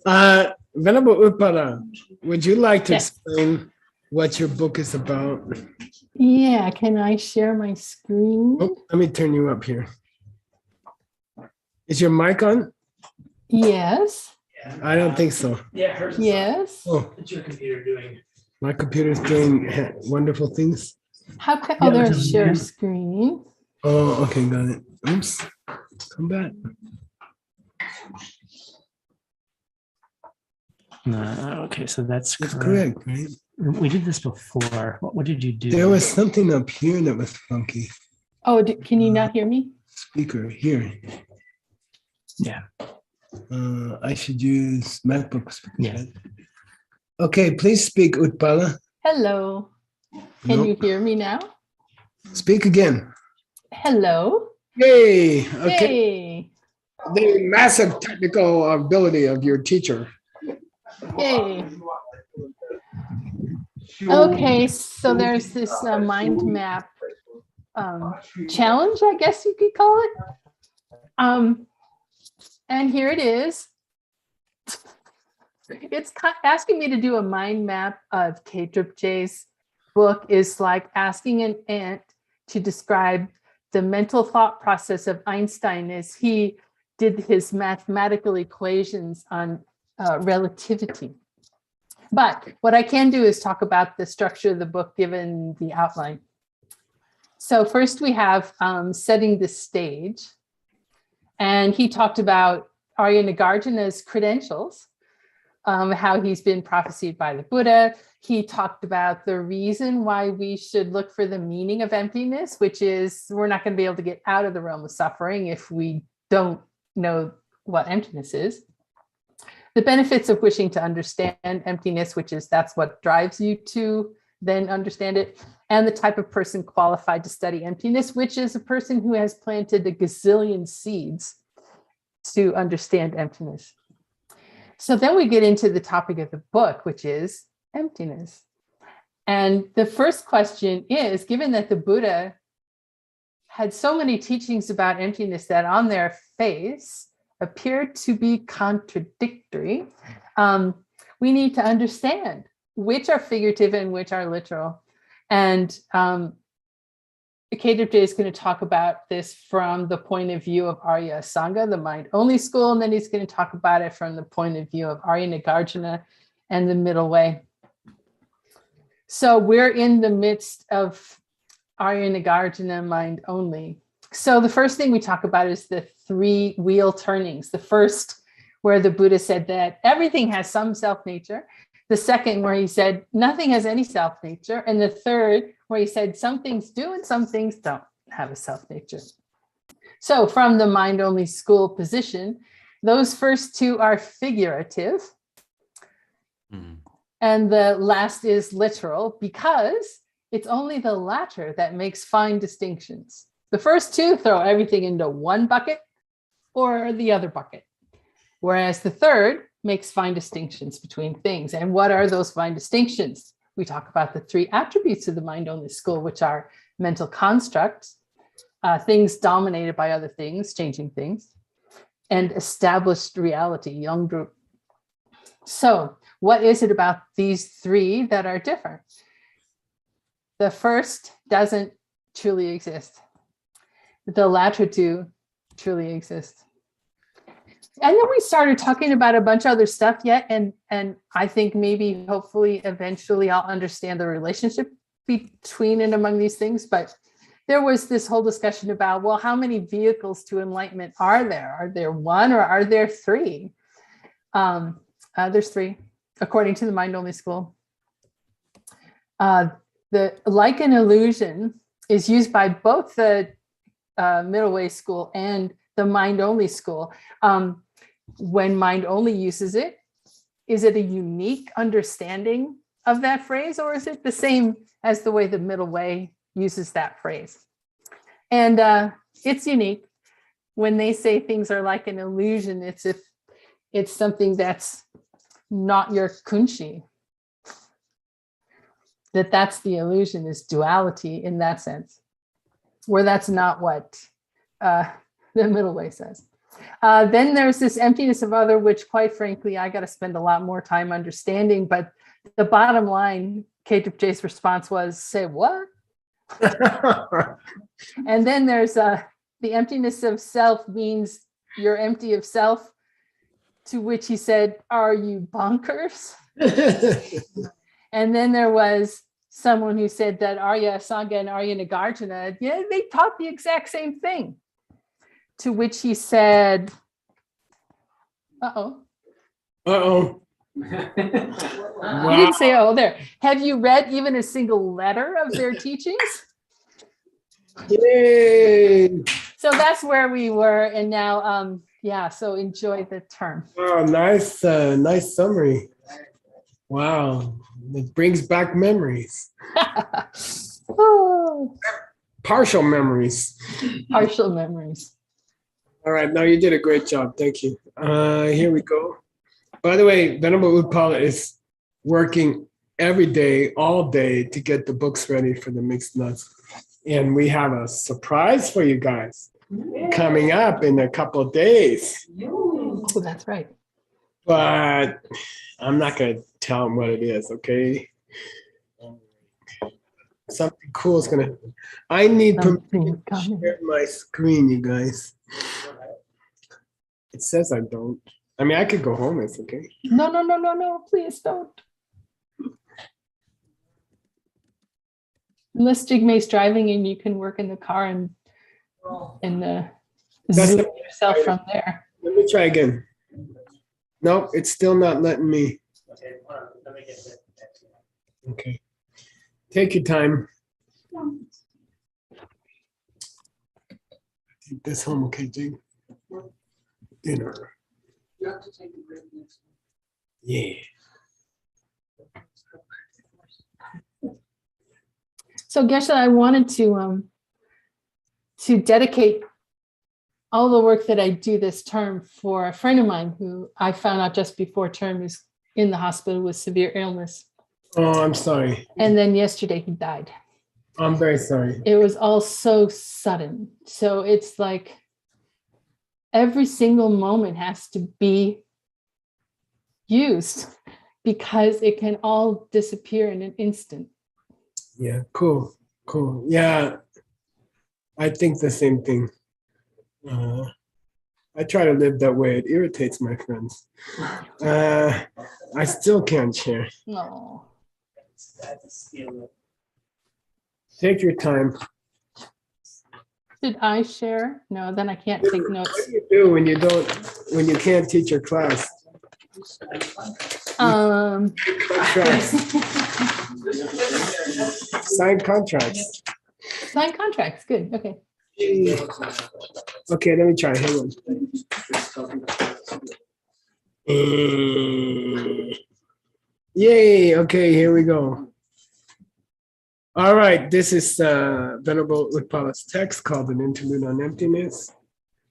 Venerable Upada, would you like to Yes. explain what your book is about? Yeah, can I share my screen? Oh, let me turn you up here. Is your mic on? Yes. I don't think so. Yeah, hers is Yes. Oh, What's your computer doing? my computer's doing wonderful things. How can, oh, there's share screen. Oh, okay, got it. Oops, come back. Okay, so that's That's correct. correct, right? We did this before. What did you do? There was something up here that was funky. Oh, can you not hear me? Speaker here. Yeah. I should use MacBook speaker. Yeah. Okay, please speak, Utpala. Hello. Can Nope. you hear me now? Speak again. Hello. Yay! Okay. Yay. The massive technical ability of your teacher. Yay. Okay, so there's this mind map challenge, I guess you could call it. And here it is. It's asking me to do a mind map of K-Trip-J's book is like asking an ant to describe the mental thought process of Einstein as he did his mathematical equations on relativity. But what I can do is talk about the structure of the book given the outline. So first we have setting the stage. And he talked about Arya Nagarjuna's credentials, how he's been prophesied by the Buddha. He talked about the reason why we should look for the meaning of emptiness, which is we're not going to be able to get out of the realm of suffering if we don't know what emptiness is. The benefits of wishing to understand emptiness, which is that's what drives you to then understand it, and the type of person qualified to study emptiness, which is a person who has planted a gazillion seeds to understand emptiness. So then we get into the topic of the book, which is emptiness. And the first question is, given that the Buddha had so many teachings about emptiness that on their face appeared to be contradictory, we need to understand which are figurative and which are literal. And K-Trip-J is going to talk about this from the point of view of Arya Asanga, the mind-only school, and then he's going to talk about it from the point of view of Arya Nagarjuna and the middle way. So we're in the midst of Arya Nagarjuna mind-only. So the first thing we talk about is the three wheel turnings. The first, where the Buddha said that everything has some self-nature. The second, where he said nothing has any self-nature. And the third, where he said some things do and some things don't have a self-nature. So from the mind-only school position, those first two are figurative. And the last is literal, because it's only the latter that makes fine distinctions. The first two throw everything into one bucket or the other bucket, whereas the third makes fine distinctions between things. And what are those fine distinctions? We talk about the three attributes of the mind-only school, which are mental constructs, things dominated by other things, changing things, and established reality, young group. So what is it about these three that are different? The first doesn't truly exist. The latter two truly exist. And then we started talking about a bunch of other stuff yet. And I think maybe, hopefully, eventually I'll understand the relationship between and among these things. But there was this whole discussion about, well, how many vehicles to enlightenment are there? Are there one or are there three? There's three, according to the mind-only school. The like an illusion is used by both the middle way school and the mind-only school. When mind-only uses it, is it a unique understanding of that phrase, or is it the same as the way the middle way uses that phrase? And it's unique. When they say things are like an illusion, it's if it's something that's not your kunshi. That's the illusion, is duality in that sense, where that's not what the middle way says. Then there's this emptiness of other, which quite frankly, I got to spend a lot more time understanding. But the bottom line, KJ's response was, say what? And then there's the emptiness of self means you're empty of self, to which he said, are you bonkers? And then there was someone who said that Arya Asanga and Arya Nagarjuna, yeah, they taught the exact same thing. To which he said, uh-oh. Uh-oh. He didn't say, oh, there. Have you read even a single letter of their teachings? Yay. So that's where we were. And now, yeah, so enjoy the term. Oh, nice, nice summary. Wow. It brings back memories. Oh, Partial memories. partial memories. All right, now you did a great job. Thank you. Here we go. By the way, Venerable Utpala is working every day, all day, to get the books ready for the mixed nuts. And we have a surprise for you guys coming up in a couple of days. Oh, that's right. But I'm not going to tell them what it is, okay? Something cool is going to happen. I need permission to share my screen, you guys. It says I don't. I mean, I could go home, it's okay. No, please don't. Unless Jigme's driving and you can work in the car and zoom yourself from there. Let me try again. Nope, it's still not letting me. Okay. Take your time. Take this home, okay, Jig? Dinner. You have to take a break next week. Yeah. So Geshe, I wanted to dedicate all the work that I do this term for a friend of mine who I found out just before term is in the hospital with severe illness. Oh, I'm sorry. And then yesterday he died. I'm very sorry. It was all so sudden. So it's like every single moment has to be used because it can all disappear in an instant. Yeah, cool. Yeah, I think the same thing. I try to live that way. It irritates my friends. I still can't share. No. Take your time. Did I share? No, then I can't take What notes. do you do when you can't teach your class? Contracts. Sign contracts. Sign contracts. Good. Okay. Okay, let me try. Hang on. Yay. Okay, here we go. All right, this is Venerable Utpala's text called An Interlude on Emptiness.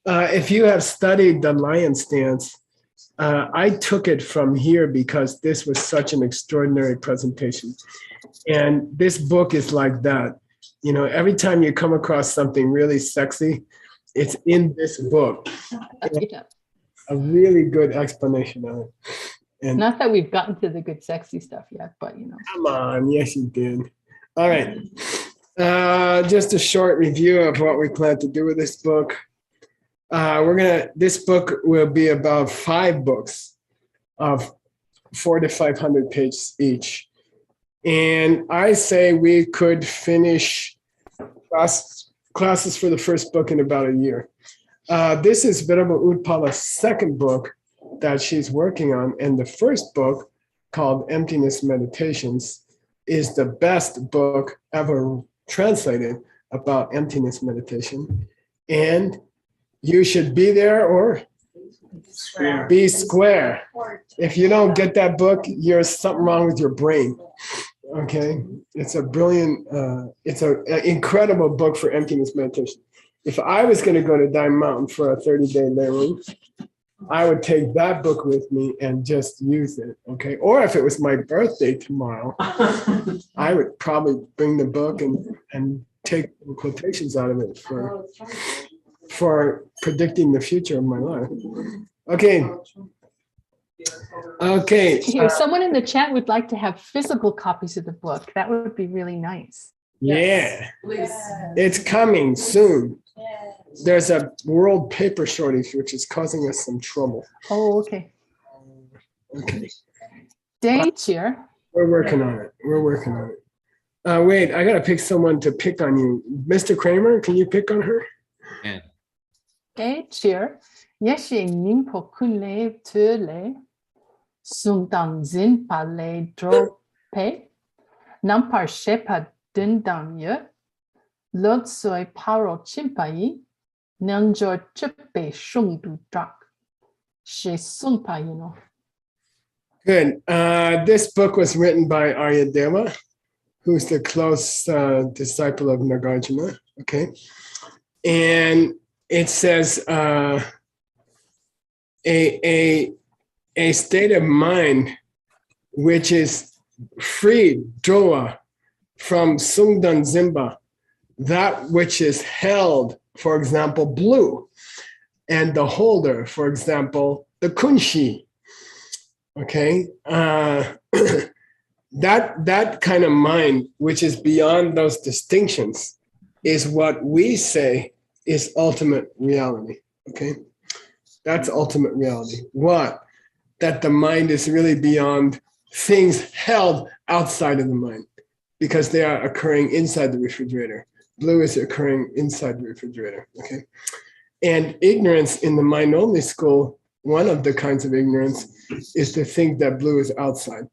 If you have studied the lion stance, I took it from here because this was such an extraordinary presentation. And this book is like that. You know, every time you come across something really sexy, it's in this book. Yeah. A really good explanation of it. And Not that we've gotten to the good, sexy stuff yet, but you know. come on, yes, you did. All right. Just a short review of what we plan to do with this book. This book will be about 5 books of 400 to 500 pages each. And I say we could finish classes for the first book in about a year. This is Venerable Utpala's second book that she's working on. And the first book, called Emptiness Meditations, is the best book ever translated about emptiness meditation. And you should be there or be square. If you don't get that book, there's something wrong with your brain. Okay, it's a brilliant, it's an incredible book for emptiness meditation. If I was going to go to Diamond Mountain for a 30-day learning, I would take that book with me and just use it. Okay, or if it was my birthday tomorrow, I would probably bring the book and take quotations out of it for for predicting the future of my life. Okay. Okay. Here, someone in the chat would like to have physical copies of the book. That would be really nice. Yeah, Please. it's coming soon. There's a world paper shortage, which is causing us some trouble. Oh, okay. Okay. Date here. We're working on it. We're working on it. Wait, I gotta pick someone to pick on you. Mr. Kramer, can you pick on her? Yeah. Date here. Yeshi nimpo kunle tule. Sungdang zin pale drope. Nampar shepa dindam ye. Lot soy paro chimpayi. Nanjor chipe shungdu drak. She sungpa, you know. Good. This book was written by Aryadeva, who's the close disciple of Nagarjuna. Okay. And it says a state of mind which is freed, droa, from Sungdan Zimba, that which is held, for example, blue, and the holder, for example, the kunshi. Okay, that kind of mind, which is beyond those distinctions, is what we say is ultimate reality. Okay, that's ultimate reality. What? That the mind is really beyond things held outside of the mind, because they are occurring inside the refrigerator. Blue is occurring inside the refrigerator. Okay, and ignorance in the mind-only school, one of the kinds of ignorance is to think that blue is outside.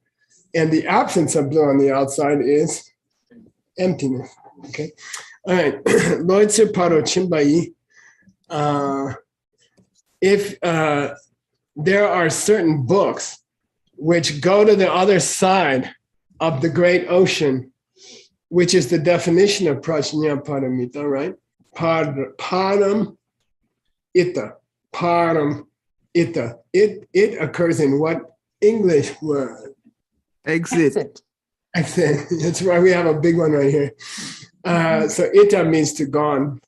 And the absence of blue on the outside is emptiness. Okay. All right. Loitse paro chimbai. If there are certain books which go to the other side of the great ocean, which is the definition of prajna paramita, right? Param ita. Param ita. It occurs in what English word? Exit. Exit. That's why we have a big one right here. So ita means to gone.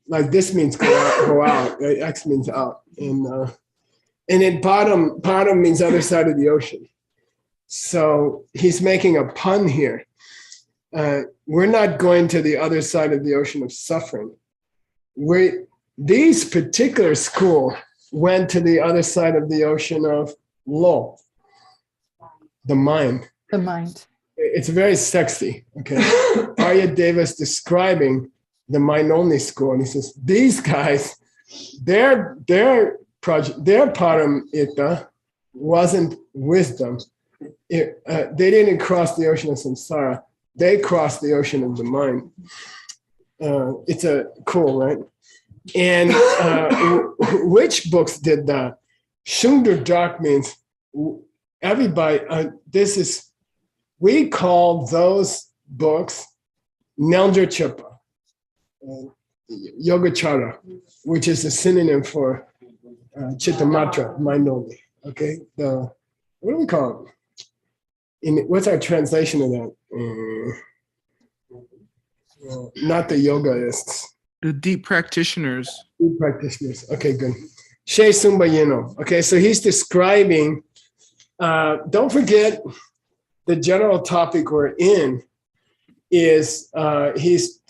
Like this means go out. Right? X means out. And then padam means other side of the ocean. So he's making a pun here. We're not going to the other side of the ocean of suffering. These particular school went to the other side of the ocean of lo, the mind. The mind. It's very sexy. Okay, Aryadeva is describing the mind-only school, and he says these guys, their paramita wasn't wisdom. They didn't cross the ocean of samsara. They crossed the ocean of the mind. It's a cool, right? And which books did that? Shungdur Drak means everybody. We call those books Neljar Chipa, Yogacara, which is a synonym for Chittamatra, mind only. Okay, what do we call it? What's our translation of that? Not the yogaists. The deep practitioners. Deep practitioners. Okay, good. Shea Sumba Yeno. Okay, so he's describing, don't forget the general topic we're in is he's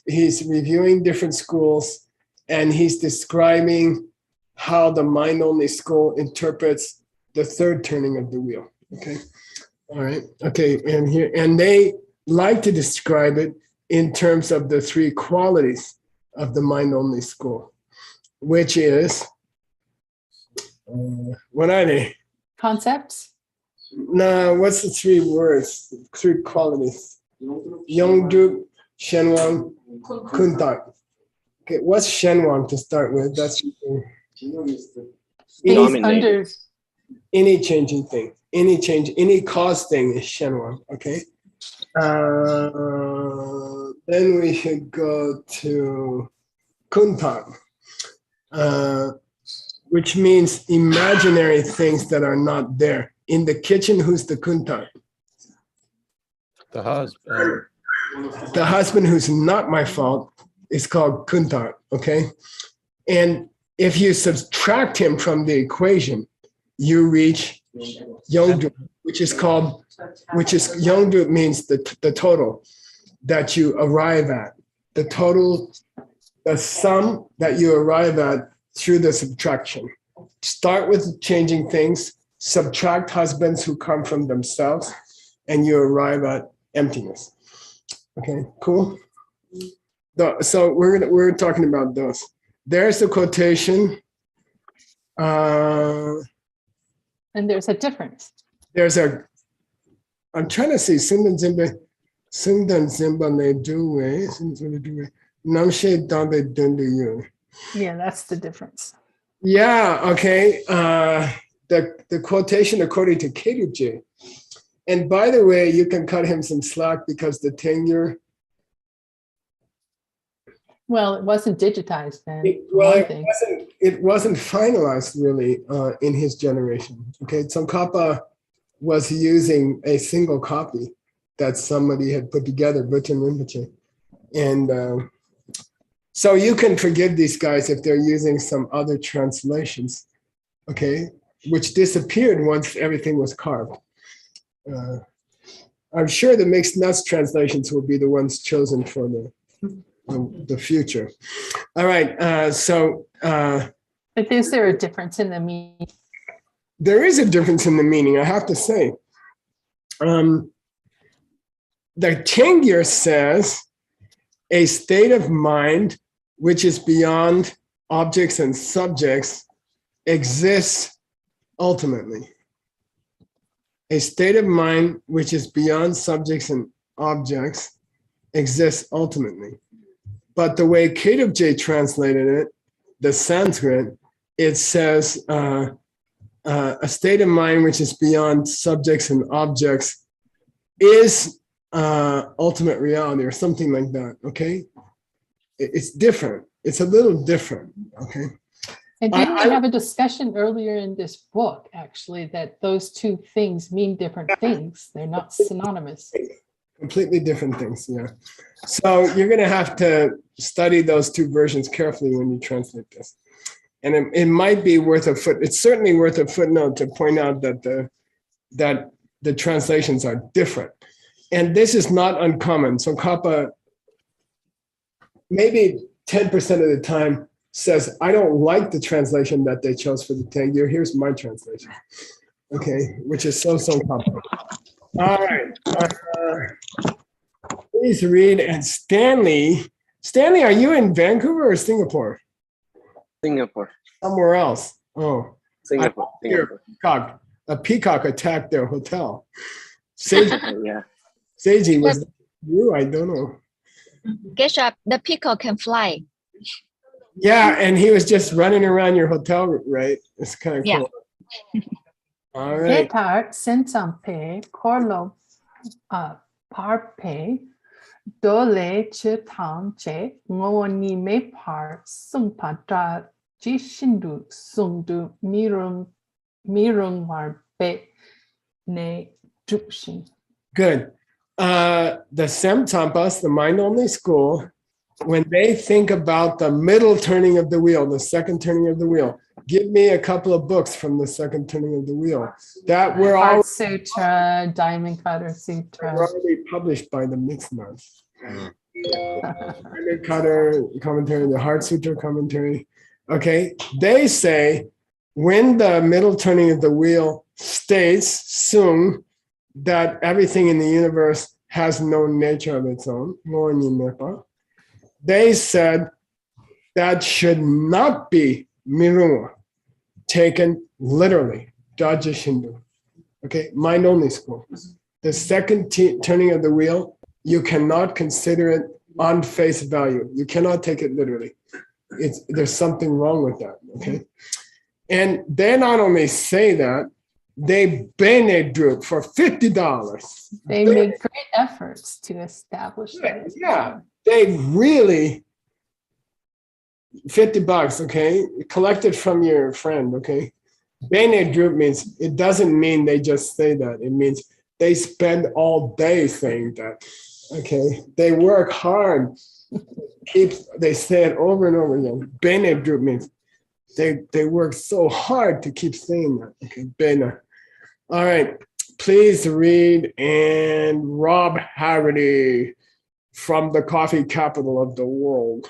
reviewing different schools, and he's describing how the mind-only school interprets the third turning of the wheel. Okay. All right. Okay. And they like to describe it in terms of the three qualities of the mind-only school, which is, what are they? Concepts? No, what's the three words, three qualities? Yongdruk, Shenwang, Kuntak. Okay, what's Shenwang to start with? That's Under. any changing thing, any cause thing is Shenwang. Okay. Then we should go to Kuntak, which means imaginary things that are not there. In the kitchen, who's the kuntar? The husband. The husband who's not my fault is called kuntar, okay? And if you subtract him from the equation, you reach Yongdu, which is Yongdu means the total that you arrive at, the total, the sum that you arrive at through the subtraction. Start with changing things, subtract husbands who come from themselves, and you arrive at emptiness. Okay, cool. So we're talking about those. There's the quotation. And there's a difference. I'm trying to see Sundan Zimba ne duwe, Namshe Dambe Dundu Yu. Yeah, that's the difference. Yeah, okay. The quotation according to Kedubje. And by the way, you can cut him some slack because the tenure. Well, it wasn't digitized then. It wasn't finalized really in his generation. Okay, Tsongkhapa was using a single copy that somebody had put together, Bhutan Rinpoche. And so you can forgive these guys if they're using some other translations, okay, which disappeared once everything was carved. I'm sure the mixed nuts translations will be the ones chosen for the future. All right, But is there a difference in the meaning? There is a difference in the meaning, I have to say. The Tengyur says, a state of mind which is beyond objects and subjects exists ultimately. A state of mind which is beyond subjects and objects exists ultimately. But the way Kedubje translated it, the Sanskrit, it says a state of mind which is beyond subjects and objects is ultimate reality or something like that, okay? It's different. It's a little different, okay? And didn't we have a discussion earlier in this book, actually, that those two things mean different things? They're not synonymous. Completely different things, yeah. So you're going to have to study those two versions carefully when you translate this. And it might be worth a foot. It's certainly worth a footnote to point out that the translations are different. And this is not uncommon. So Kappa, maybe 10% of the time, says, I don't like the translation that they chose for the Tengyur. Here's my translation. Okay, which is so Kappa. All right. Please read. And Stanley, are you in Vancouver or Singapore? Singapore. Somewhere else. Oh. Singapore. A peacock attacked their hotel. Seiji, Yeah. Seiji, was that you? I don't know. Guess what? The peacock can fly. Yeah, and he was just running around your hotel, right? It's kind of cool. All right. Ketar sensampe korlo parpe dole chitang che ngoni me par sungpatra jishindu sungdu mirung warbe ne drupshin. Good. The Semtampas, the mind-only school, when they think about the middle turning of the wheel, the second turning of the wheel, give me a couple of books from the second turning of the wheel that were all Heart Sutra, Diamond Cutter Sutra. already published by the Mixed Nuts. Diamond Cutter commentary, the Heart Sutra commentary. Okay, they say when the middle turning of the wheel states sung that everything in the universe has no nature of its own, they said that should not be mirunga, taken literally, Daja Shindu. Okay, mind only school. The second turning of the wheel, you cannot consider it on face value. You cannot take it literally. There's something wrong with that, okay? And they not only say that, they bene droop for $50. They made great efforts to establish that. Yeah, they really, $50, okay? Collected from your friend, okay? Bene droop means, it doesn't mean they just say that. It means they spend all day saying that, okay? They work hard They say it over and over again. Bene group means they work so hard to keep saying that. Okay, bene. All right, please read and Rob Harity from the coffee capital of the world.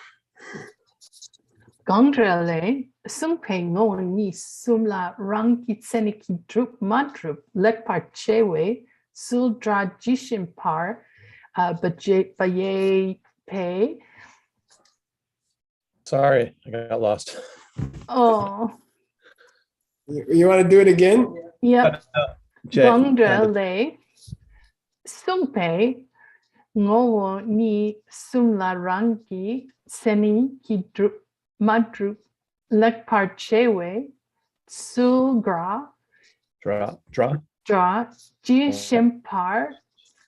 Gondrele, sumpe ngon ni sumla rangi tseniki drup madrup lekpar chewe suldra jishimpar baye pe. Sorry, I got lost. Oh, You want to do it again? yep. Jay, Gondrele, sumpe ngon ni sumla rangi tseniki drup madrup lekpar chewe sulgra draw. dra jishimpar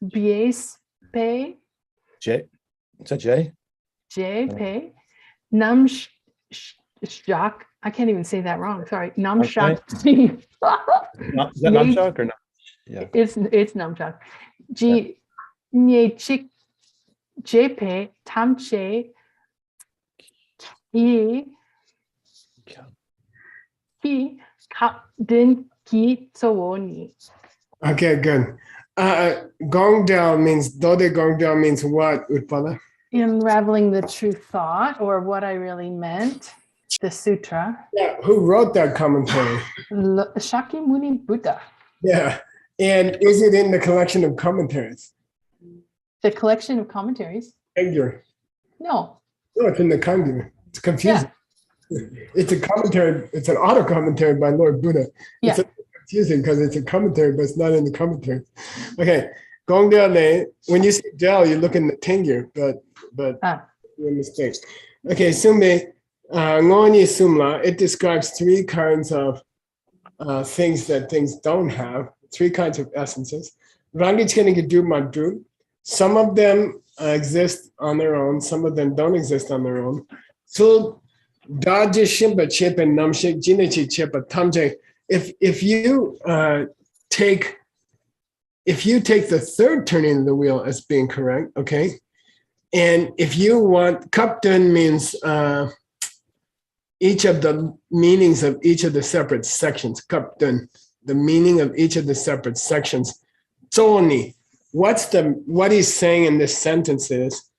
bies pe Jay, is that Jay? JP Nam Shak. I can't even say that wrong. Sorry. Nam Shak. Is that Namshak or no? Yeah. It's Namshak. G Nye Chik JP Tamche Ki Kap Din Ki Sowoni. Okay, good. Gongdal means Dode Gongdal means what, Utpala? Unraveling the true thought, or what I really meant, the sutra. Yeah, who wrote that commentary? Shakyamuni Buddha. Yeah, and is it in the collection of commentaries? The collection of commentaries. Kangyur. No. No, it's in the Kangyur. It's confusing. It's a commentary. It's an auto commentary by Lord Buddha. Yeah. It's confusing because it's a commentary, but it's not in the commentary. Okay, Gongdal Le. When you say Del, you're looking at Tengyur, but you're mistaken. Okay, Sumbe Ngoni Sumla. It describes three kinds of things that things don't have. Three kinds of essences. Rangichkenik Madru. Some of them exist on their own. Some of them don't exist on their own. So Daji Shimba Chip and Namshik Jinichi Chip Tamje. If you take the third turning of the wheel as being correct, okay, and if you want, Kapten means each of the meanings of each of the separate sections. Kapten, the meaning of each of the separate sections. Zoni, what he's saying in this sentence is,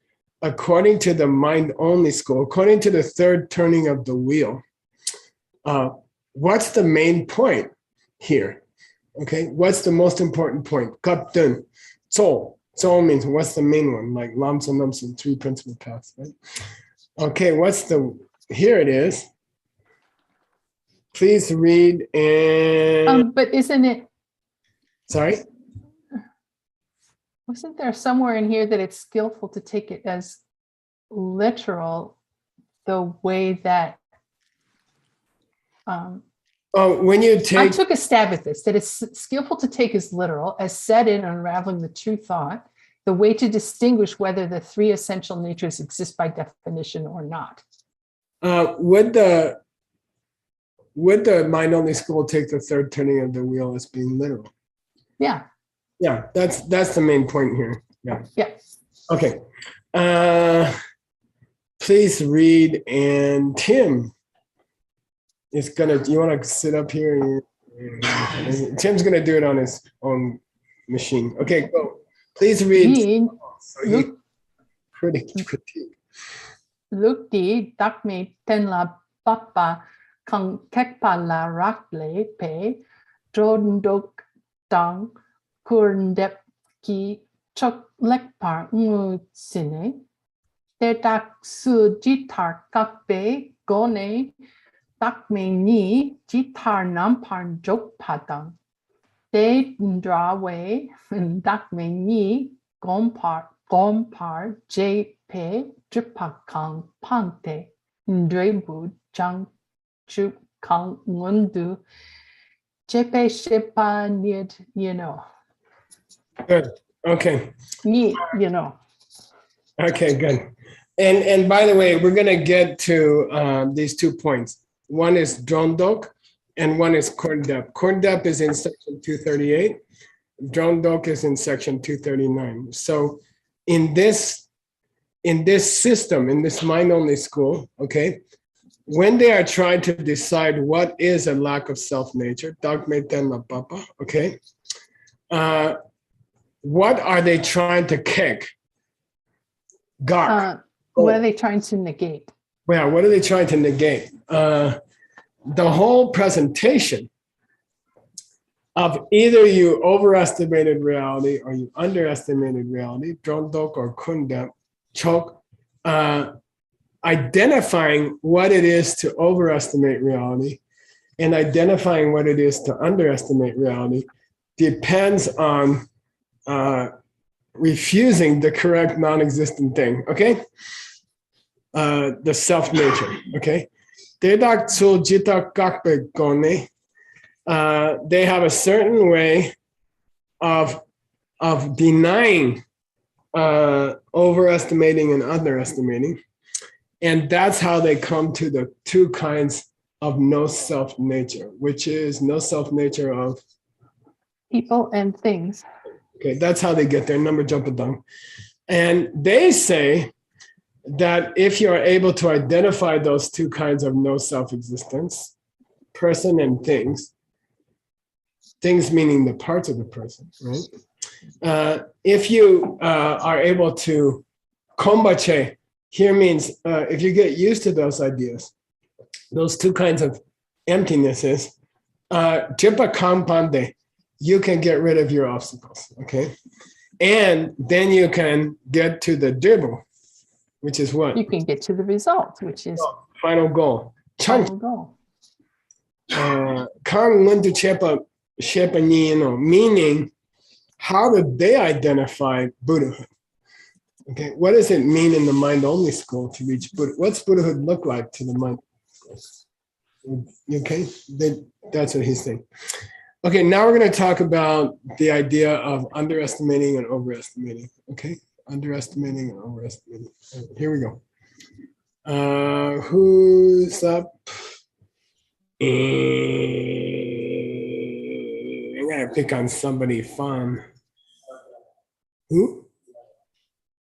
according to the mind-only school, according to the third turning of the wheel, what's the main point here? Okay, what's the most important point? Kapten, Zol. Zol means what's the main one? Like Lamsa Namsa, three principal paths, right? Okay, here it is. Please read and. But isn't it? Sorry? Wasn't there somewhere in here that it's skillful to take it as literal, the way that When you take, I took a stab at this, that it's skillful to take as literal as said in Unraveling the True Thought, the way to distinguish whether the three essential natures exist by definition or not. would the mind-only school take the third turning of the wheel as being literal? Yeah. Yeah, that's the main point here. Yeah. Yeah. Okay. Please read, and Tim is gonna. You want to sit up here? Tim's gonna do it on his own machine. Okay, go. Please read. Critique. Lúc đi đắc mi tên là Papa không cách bà là rắc lễ bế trôn đốc tăng curn đẹp kỳ chok lek par ngu sine để đắc sư guitar các bế gone đắc mi ni guitar nam par jok padang để dra way đắc mi ni gom par jp Dripakang Pante Ndrebu Jang Chu Kang Mundu Jepe Shepa Nid, Good. Okay. Ni, Okay, good. And by the way, we're gonna get to these 2 points. One is Drondok and one is Korndep. Korndep is in section 238. Drondok is in section 239. So in this in this system, in this mind-only school, okay, when they are trying to decide what is a lack of self-nature, okay, what are they trying to kick? Gak. What are they trying to negate? Well, what are they trying to negate? The whole presentation of either you overestimated reality or you underestimated reality, drondok or kundep, chok, identifying what it is to overestimate reality and identifying what it is to underestimate reality depends on refusing the correct non-existent thing, okay? The self-nature, okay? They have a certain way of denying overestimating and underestimating. And that's how they come to the two kinds of no self-nature, which is no self-nature of People and things. Okay, that's how they get their number jump down. And they say that if you're able to identify those two kinds of no self-existence, person and things meaning the parts of the person, right? If you are able to kombache, here means if you get used to those ideas, those two kinds of emptinesses, jipa kampande, you can get rid of your obstacles, okay? And then you can get to the dribble, which is what? You can get to the result, which is Final goal. final goal. Kang went to Shepa meaning how did they identify Buddhahood? Okay, what does it mean in the mind-only school to reach Buddha? What's Buddhahood look like to the mind? Okay, that's what he's saying. Okay, now we're going to talk about the idea of underestimating and overestimating. Okay, underestimating and overestimating. Here we go. Who's up? I'm going to pick on somebody fun. Who?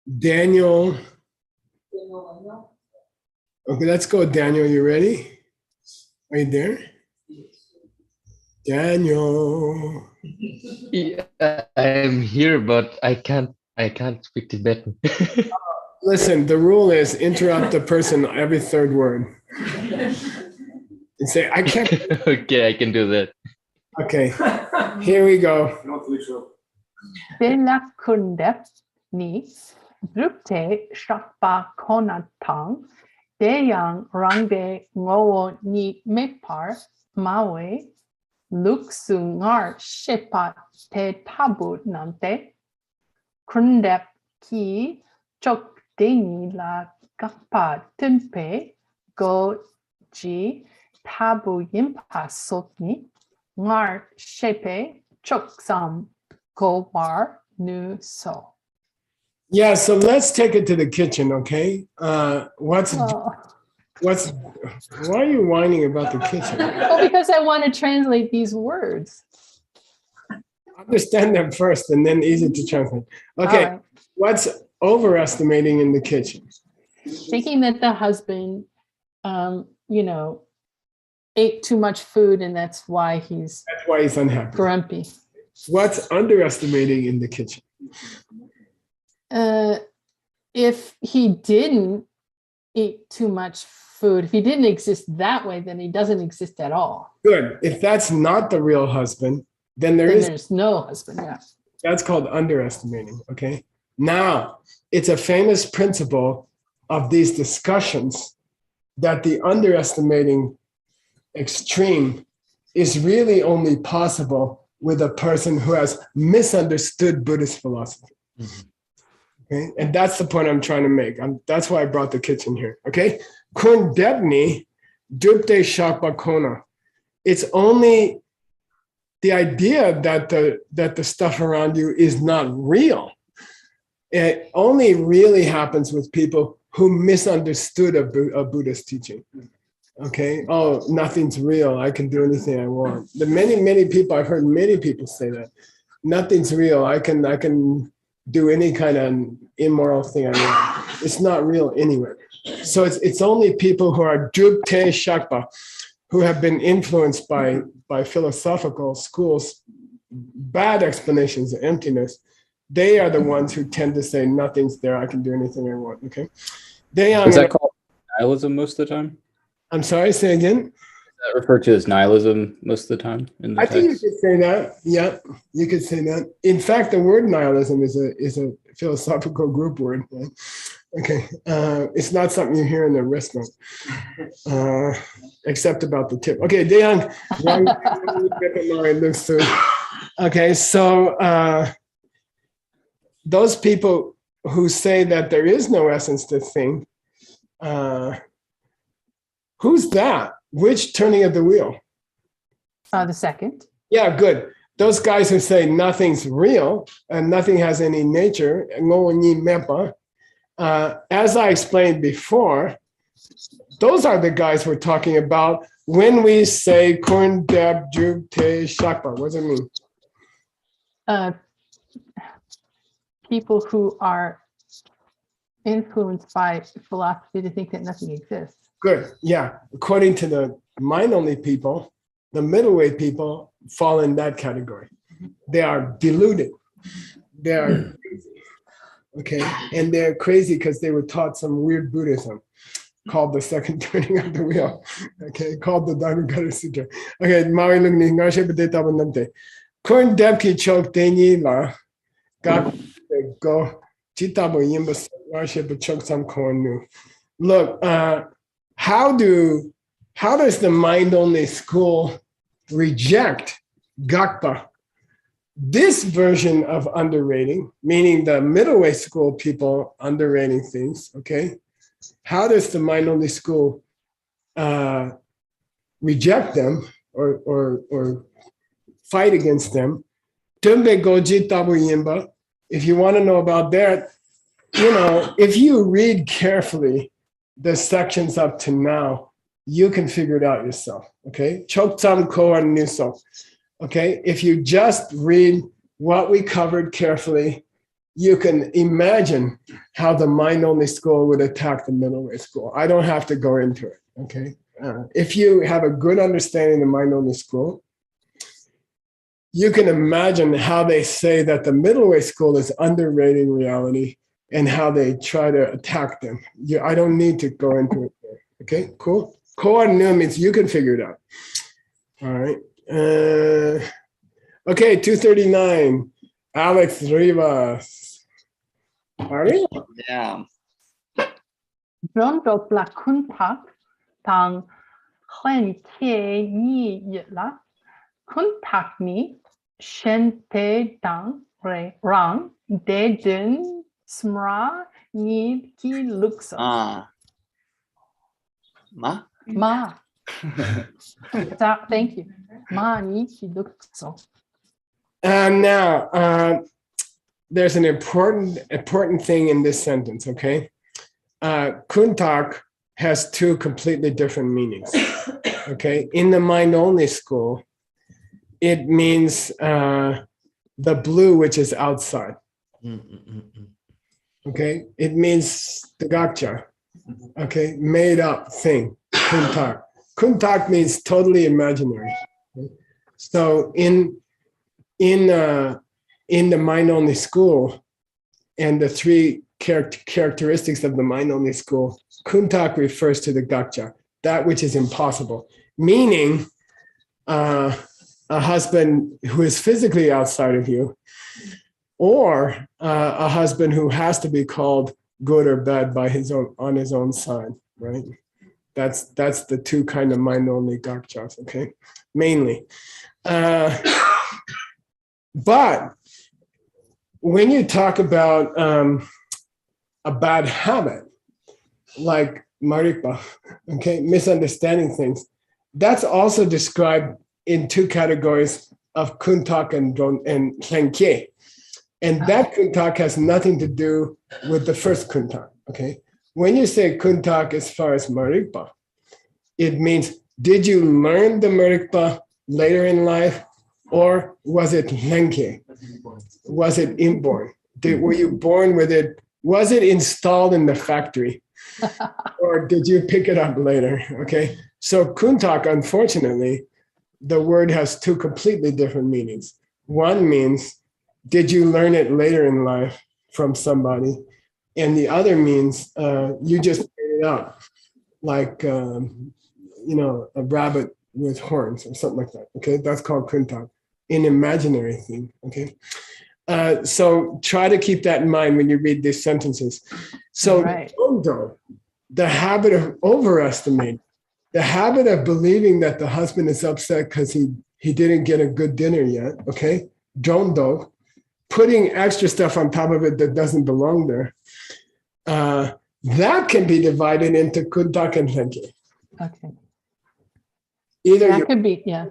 Daniel. Okay, let's go, Daniel. You ready? Are you there? Daniel. Yeah, I'm here, but I can't speak Tibetan. Listen, the rule is interrupt the person every third word. And say, I can't. Okay, I can do that. Okay, here we go. Bela kundep ni drupte shakpa konatang deyang rangde ngowo ni mepar mawe luksungar shepa te tabu nante kundep ki chok deni la kakpa tunpe go ji tabu yimpa sotni ngar shepe chok sam go war nu so. Yeah, so let's take it to the kitchen, okay? Why are you whining about the kitchen? Well, because I want to translate these words. Understand them first and then easy to translate. Okay, Right. What's overestimating in the kitchen? Thinking that the husband, ate too much food and that's why he's That's why he's unhappy. grumpy. What's underestimating in the kitchen? If he didn't eat too much food, if he didn't exist that way, then he doesn't exist at all. Good. If that's not the real husband, then There's no husband. Yeah. that's called underestimating, okay? Now, it's a famous principle of these discussions that the underestimating extreme is really only possible with a person who has misunderstood Buddhist philosophy. Mhm. Okay, and that's the point I'm trying to make. That's why I brought the kitchen here. Okay, kun debni dupte shakpa kona. It's only the idea that the stuff around you is not real. It only really happens with people who misunderstood a Buddhist teaching. Okay, oh, nothing's real. I can do anything I want. Many people, I've heard many people say that. Nothing's real. I can do any kind of immoral thing. It's not real anyway. So it's only people who are Drupte Shakpa, who have been influenced by philosophical schools, bad explanations of emptiness. They are the ones who tend to say nothing's there, I can do anything I want. Okay. Is that called nihilism most of the time? I'm sorry, say again. Is that referred to as nihilism most of the time in the I text? think you could say that. Yeah, you could say that. In fact, the word nihilism is a philosophical group word. Right? Okay, it's not something you hear in the restaurant, except about the tip. Okay, Deon. Okay, so those people who say that there is no essence to thing, who's that? Which turning of the wheel? The second. Yeah, good. Those guys who say nothing's real and nothing has any nature, as I explained before, those are the guys we're talking about when we say Kun Deb Jub Te Shakpa. What does it mean? People who are influenced by philosophy to think that nothing exists. Good. Yeah. According to the mind-only people, the middle-way people fall in that category. They are deluded. They are crazy. Okay. And they're crazy because they were taught some weird Buddhism called the second turning of the wheel. Okay. Called the Dharmakaya Sutra. Okay. Maui Lugni, Ngashe Pate Tabanante. Kun Debki Chok Deni La, Gak Go, Chitabo Yimba, Ngashe Pachok Sam Kornu. Look, how does the mind-only school reject Gakpa? This version of underrating, meaning the middle way school people underrating things, okay? How does the mind-only school reject them or fight against them? Tumbe Goji Tabu Yimba. If you want to know about that, if you read carefully the sections up to now, you can figure it out yourself, okay? Choktam Ko and Nuso, okay? If you just read what we covered carefully, you can imagine how the mind-only school would attack the middle way school. I don't have to go into it, okay? If you have a good understanding of the mind-only school, you can imagine how they say that the middle way school is underrating reality and how they try to attack them. I don't need to go into it. Okay, cool. Core new means you can figure it out. All right. Okay, 239. Alex Rivas. Ari? Yeah. Rondo Plakuntak Tang Huen Ke Ni Yla Kuntak Ni Shen Te Dang Rang De Jin Smra Ni Ki Luxo. Ma. Thank you. Ma Ni Ki Luxo. Now, there's an important thing in this sentence, okay? Kuntak has two completely different meanings, okay? In the mind-only school, it means the blue, which is outside, okay? It means the gakcha, okay? Made up thing, kuntak. Kuntak means totally imaginary. Okay? So in the mind-only school and the three characteristics of the mind-only school, kuntak refers to the gakcha, that which is impossible, meaning a husband who is physically outside of you, or a husband who has to be called good or bad on his own side, right? That's the two kind of mind-only gakchas, okay? Mainly. But when you talk about a bad habit, like marikpa, okay, misunderstanding things, that's also described in two categories of kuntak and hlenkie. And that kuntak has nothing to do with the first kuntak, okay? When you say kuntak as far as marikpa, it means, did you learn the marikpa later in life, or was it hlenkie? Was it inborn? Were you born with it? Was it installed in the factory? Or did you pick it up later? Okay. So kuntak, unfortunately, the word has two completely different meanings. One means, did you learn it later in life from somebody? And the other means, you just made it up, like, a rabbit with horns or something like that. Okay. That's called kuntak, an imaginary thing. Okay. So try to keep that in mind when you read these sentences. So Right. dondo, the habit of overestimating, the habit of believing that the husband is upset because he didn't get a good dinner yet, okay? Dondo, putting extra stuff on top of it that doesn't belong there. That can be divided into kuntak and renke. Okay. Either That you, could be, yeah,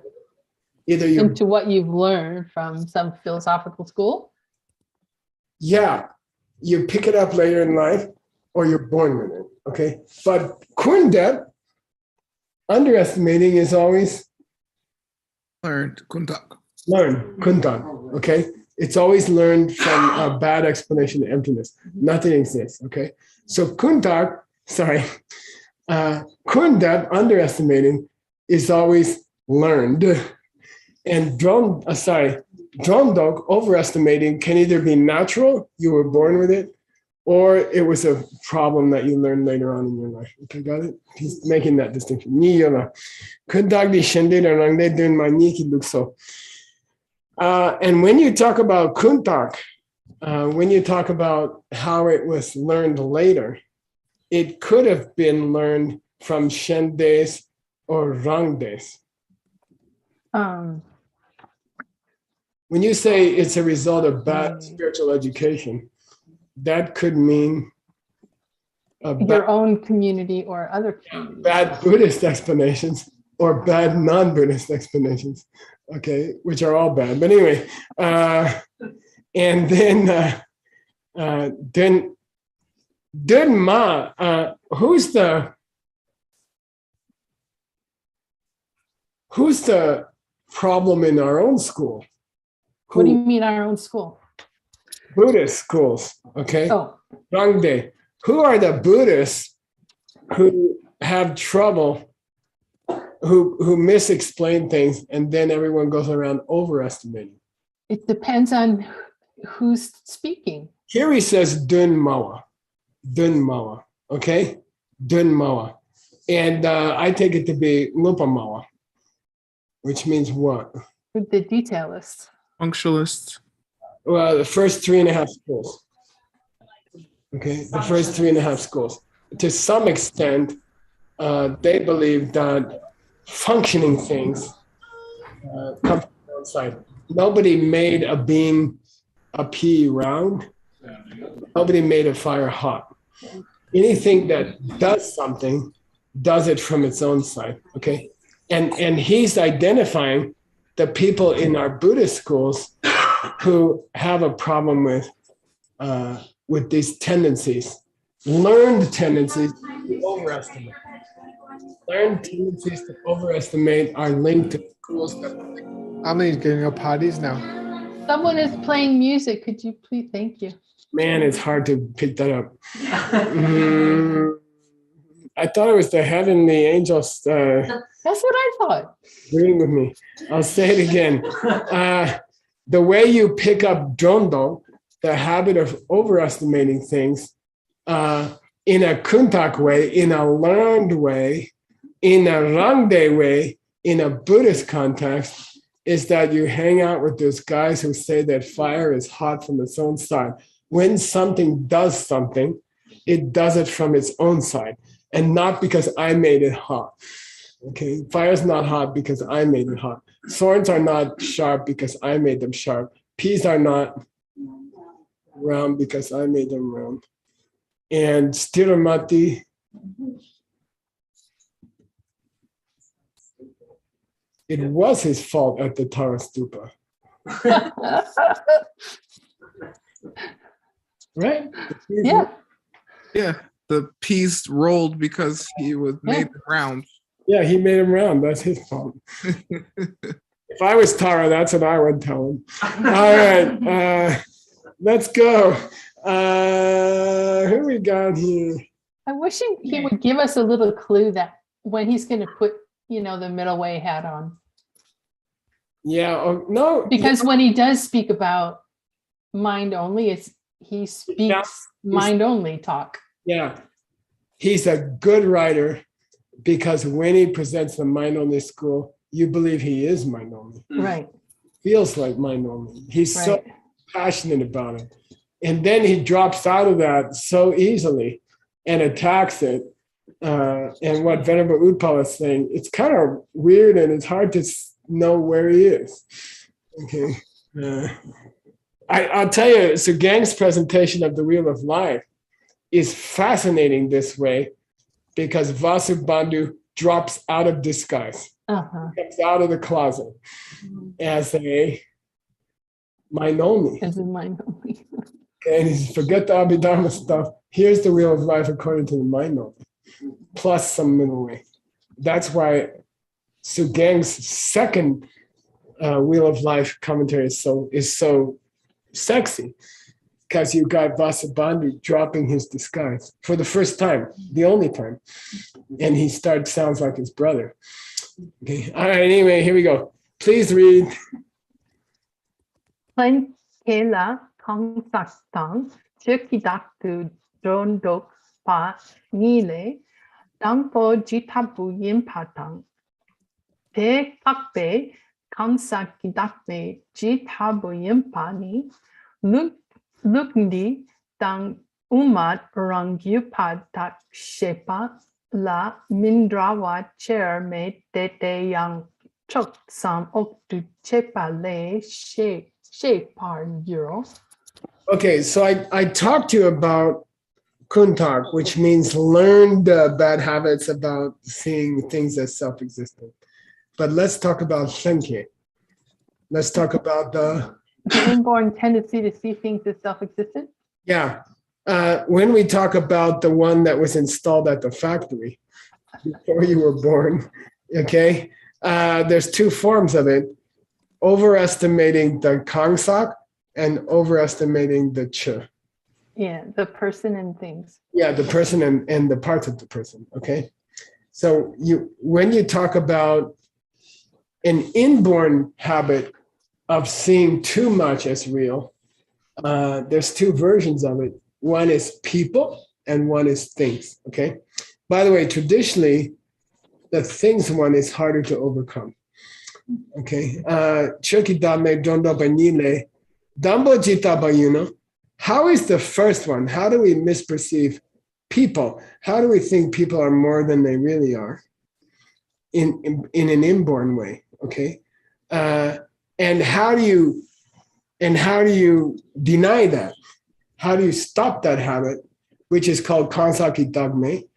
either you, into what you've learned from some philosophical school. yeah, you pick it up later in life, or you're born with it, okay? But kundet, underestimating, is always Learned kuntak. learned, kundak, okay? It's always learned from a bad explanation of emptiness. Nothing exists, okay? So kundak, kundak, underestimating, is always learned. And drondok, overestimating, can either be natural, you were born with it, or it was a problem that you learned later on in your life. Okay, got it? He's making that distinction. Ni yola. Kundak di shende rangde dun ma ni ki lukso. And when you talk about kuntak, when you talk about how it was learned later, it could have been learned from shendes or rangdes. When you say it's a result of bad spiritual education, that could mean Your own community or other communities. bad Buddhist explanations or bad non-Buddhist explanations, okay, which are all bad. But anyway, and then ma, who's the problem in our own school? What do you mean our own school? Buddhist schools, okay? Oh, Rangde. Who are the Buddhists who have trouble, who misexplain things, and then everyone goes around overestimating? it depends on who's speaking. Here he says dun mawa, okay? Dun mawa. And I take it to be lupa mawa, which means what? The detailist. Functionalist. Well, the first 3.5 schools. Okay, the first 3.5 schools. To some extent, they believe that functioning things come from the outside. Nobody made a bean, a pea round. Nobody made a fire hot. Anything that does something does it from its own side. Okay, and he's identifying the people in our Buddhist schools who have a problem with these tendencies, learned tendencies to overestimate. Learned tendencies to overestimate are linked to schools that. Emily's getting up parties now. Someone is playing music. Could you please? Thank you. Man, it's hard to pick that up. I thought it was the heavenly angels. That's what I thought. Agreeing with me. I'll say it again. The way you pick up drondo, the habit of overestimating things, in a kuntak way, in a learned way, in a rangde way, in a Buddhist context, is that you hang out with those guys who say that fire is hot from its own side. When something does something, it does it from its own side, and not because I made it hot. Okay, fire's not hot because I made it hot. Swords are not sharp because I made them sharp. Peas are not round because I made them round. And Stiramati, it was his fault at the Tara Stupa. Right? Yeah. Yeah, the peas rolled because he was made round. Yeah, he made him round. That's his fault. If I was Tara, that's what I would tell him. All right. let's go. Who we got here? I wish he would give us a little clue that when he's going to put, the middle way hat on. Yeah. Oh, no. Because when he does speak about mind only, he speaks mind only talk. Yeah. He's a good writer because when he presents the mind only school, you believe he is mind only. Right. Feels like mind only. He's so passionate about it. And then he drops out of that so easily and attacks it. And what Venerable Utpal is saying, it's kind of weird and it's hard to know where he is. Okay. I'll tell you, so Gang's presentation of the Wheel of Life is fascinating this way because Vasubandhu drops out of disguise, comes out of the closet as a mind only. As a mind only. And he's forget the Abhidharma stuff. Here's the Wheel of Life according to the mind only, plus some middle way. That's why Sugang's second Wheel of Life commentary is so sexy, because you got Vasubandhu dropping his disguise for the first time, the only time, and he sounds like his brother. Okay. All right. Anyway, here we go. Please read. Kela Kong Sakstang Chirkidak Drondok Pa Nile Dangpo Jitabu Yimpatang Te Kakbe Kansakidakbe Jitabu Yimpani Lukndi Dang Umat Rangyupa Tak Shepa La Mindrawa Chair Me Tete Yang Chok Sam Ok Tu Chepa Le Shepar Euro. Okay, so I talked to you about kuntak, which means learned bad habits about seeing things as self-existent. But let's talk about shenke. Let's talk about the inborn tendency to see things as self-existent. Yeah. When we talk about the one that was installed at the factory before you were born, okay, there's two forms of it: overestimating the kangsak and overestimating the ch. Yeah, the person and things. Yeah, the person and the parts of the person. Okay, so when you talk about an inborn habit of seeing too much as real, there's two versions of it. One is people and one is things. Okay. By the way, traditionally, the things one is harder to overcome. Okay. How is the first one? How do we misperceive people? How do we think people are more than they really are in an inborn way? Okay. And how do you deny that? How do you stop that habit, which is called kansaki dagme?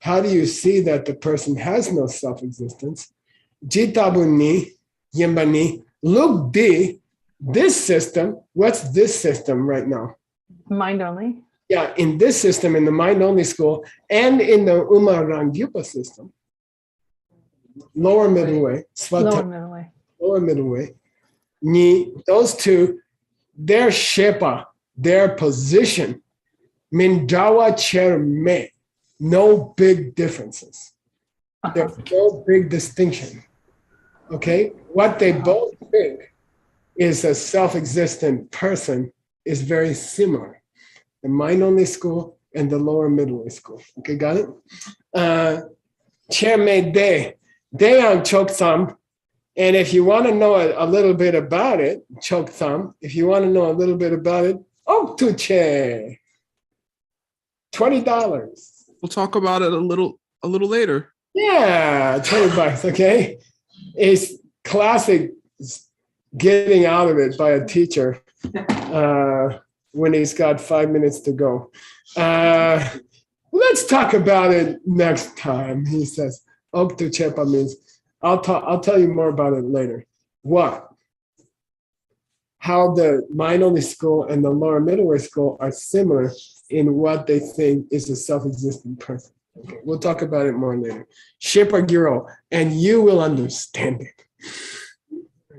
How do you see that the person has no self-existence? Jitabuni, yimbani, look di, this system, what's this system right now? Mind only. Yeah, in this system, in the mind only school, and in the Umarangyupa system, lower middle way, lower middle way, ni, those two, their shepa, their position, mindawa cher me, no big differences. There's no big distinction. Okay, what they both think is a self-existent person is very similar. The mind-only school and the lower middle way school. Okay, got it? Cher me de on choksam. And if you want to know a little bit about it, choksam, if you want to know a little bit about it, Oktuche, $20. We'll talk about it a little later. Yeah, $20. Okay, it's classic getting out of it by a teacher when he's got 5 minutes to go. Let's talk about it next time. He says, Oktuchepa means I'll tell you more about it later. What? How the mind-only school and the lower middle way school are similar in what they think is a self-existent person. Okay, we'll talk about it more later. Shepa Giro, and you will understand it.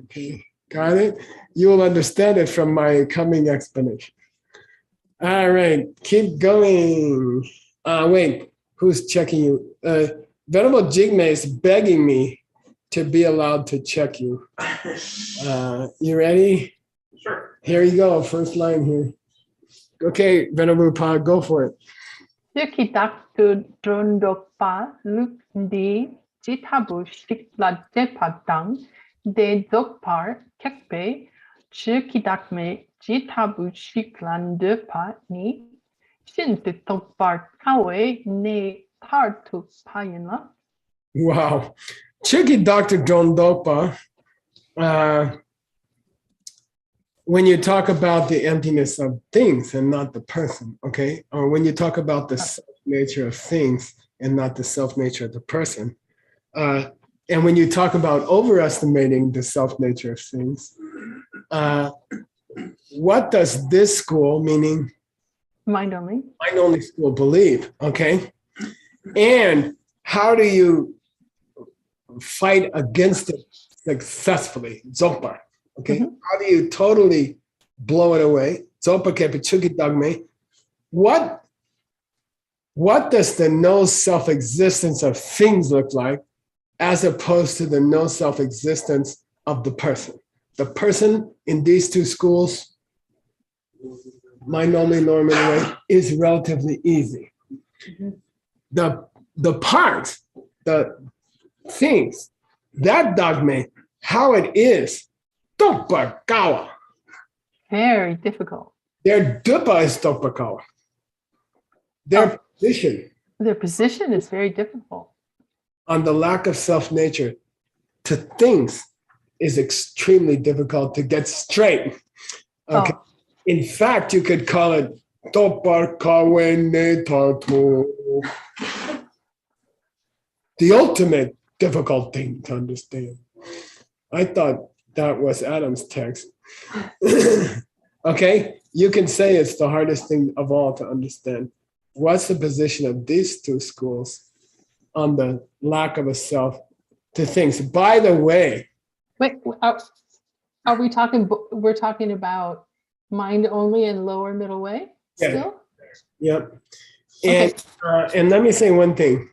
Okay, got it? You will understand it from my coming explanation. All right, keep going. Wait, who's checking you? Venerable Jigme is begging me to be allowed to check you. You ready? Sure. Here you go, first line here. Okay, Venerable Pa, go for it. Chikitak tu drondokpa luk di jitabu shikla jepatang de dokpar kekpe chikitak me jitabu shiklan depa ni shintu tokpar kawe ne partu payana. Wow. Tricky Dr. John Dopa, when you talk about the emptiness of things and not the person, okay? Or when you talk about the self-nature of things and not the self-nature of the person. And when you talk about overestimating the self-nature of things, what does this school, meaning Mind only school, believe, okay? And how do you fight against it successfully? Zopa, okay? How do you totally blow it away? Zopa kepichuki dagme. What does the no self-existence of things look like as opposed to the no self-existence of the person? The person in these two schools, mind only, lower middle way, is relatively easy. The parts, the things, that dogma, how it is, topakawa. very difficult. Their dupa is topakawa. Their position. Their position is very difficult. On the lack of self-nature to things is extremely difficult to get straight. Okay. Oh. In fact, you could call it topakawe ne tato. The ultimate difficult thing to understand. I thought that was Adam's text. Okay, you can say it's the hardest thing of all to understand. What's the position of these two schools on the lack of a self to things? By the way, Wait, are we talking? We're talking about mind only and lower middle way still? Yep. Okay. And let me say one thing.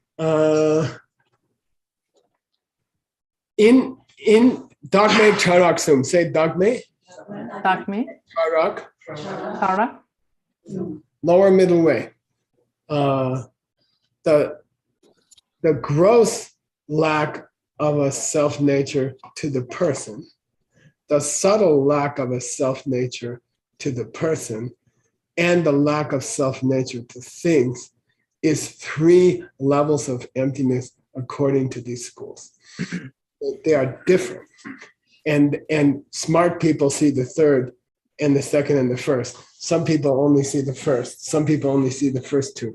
In Dogme Charak Sum, say Dogme. Dogme. Charak. Tara. Lower middle way. The gross lack of a self-nature to the person, the subtle lack of a self-nature to the person, and the lack of self-nature to things is 3 levels of emptiness according to these schools. They are different. And smart people see the third and the second and the first. Some people only see the first. Some people only see the first 2.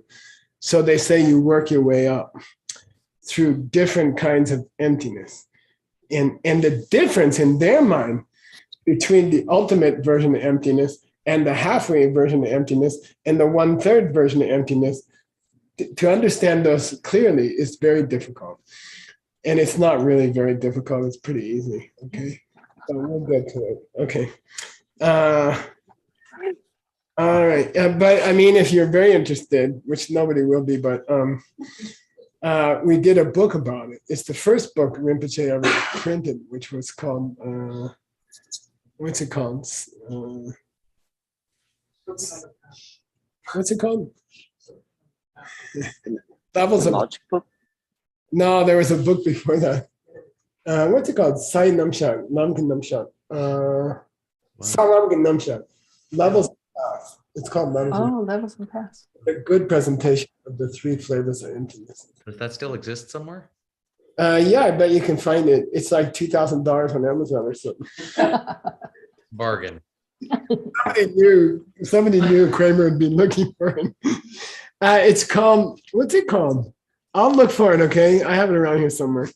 So they say you work your way up through different kinds of emptiness. And the difference in their mind between the ultimate version of emptiness and the halfway version of emptiness and the 1/3 version of emptiness, to understand those clearly is very difficult. And it's not really very difficult. It's pretty easy. Okay. So we'll get to it. Okay. All right. But I mean, if you're very interested, which nobody will be, but we did a book about it. It's the first book Rinpoche ever printed, which was called, what's it called? What's it called? Levels of Logic book. No, there was a book before that. What's it called? Sai Namshan, Namkin Namshan. Saramkin Namshan. Levels of Path. It's called Levels of Oh, levels and paths. A good presentation of the 3 flavors of emptiness. Does that still exist somewhere? Yeah, I bet you can find it. It's like $2,000 on Amazon or something. Bargain. Somebody knew Kramer would be looking for it. It's called, what's it called? I'll look for it, okay? I have it around here somewhere.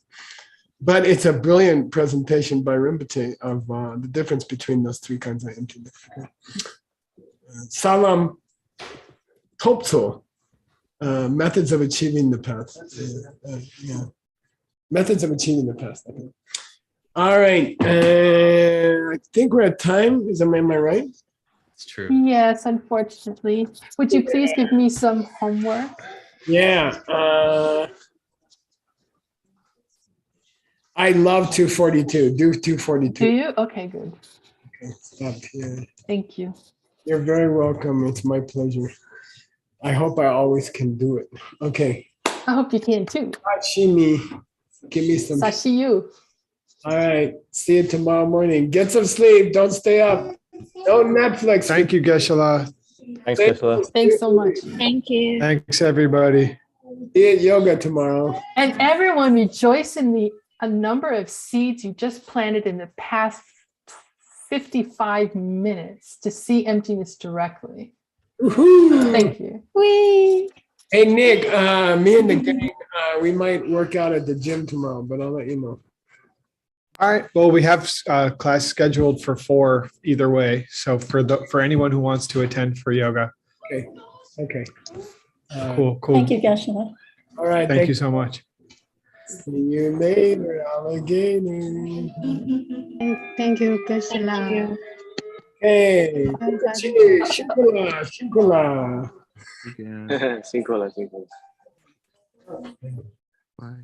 But it's a brilliant presentation by Rinpoche of the difference between those 3 kinds of emptiness. Okay? Salam Topso, methods of achieving the path. Yeah. Methods of achieving the path. Okay. All right. I think we're at time. Am I right? It's true. Yes, unfortunately. Would you please give me some homework? Yeah. I love 242. Do 242. Do you? Okay, good. Okay, stop here. Thank you. You're very welcome. It's my pleasure. I hope I always can do it. Okay. I hope you can too. Sashimi. Give me some. Sashiyu. All right. See you tomorrow morning. Get some sleep. Don't stay up. Don't Netflix. Thank you, Geshe-la. Thanks, Geshe-la. Thanks so much. Thank you. Thanks, everybody. See you at yoga tomorrow. And everyone rejoice in a number of seeds you just planted in the past 55 minutes to see emptiness directly. Woohoo. Thank you. Whee! Hey, Nick, me and the gang, we might work out at the gym tomorrow, but I'll let you know. All right. Well, we have class scheduled for 4 either way. So for anyone who wants to attend for yoga. Okay. Okay. Cool. Thank you, Geshe-la. All right. Thank you so much. See you later, alligator. Thank you, Geshe-la. Hey, shukula, shukula. Cinco horas, 5 horas. Bye.